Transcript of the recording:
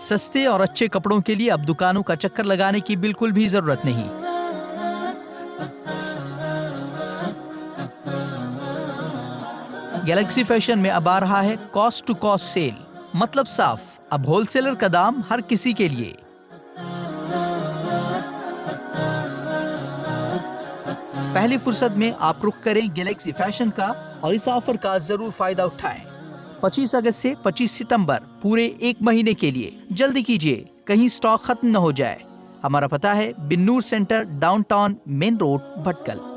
सस्ते और अच्छे कपड़ों के लिए अब दुकानों का चक्कर लगाने की बिल्कुल भी जरूरत नहीं। गैलेक्सी फैशन में अब आ रहा है कॉस्ट टू कॉस्ट सेल, मतलब साफ, अब होलसेलर का दाम हर किसी के लिए। पहली फुर्सत में आप रुख करें गैलेक्सी फैशन का और इस ऑफर का जरूर फायदा उठाएं। 25 अगस्त से 25 सितंबर पूरे एक महीने के लिए जल्दी कीजिए, कहीं स्टॉक खत्म न हो जाए। हमारा पता है Binnur centre, downtown main road, Bhatkal.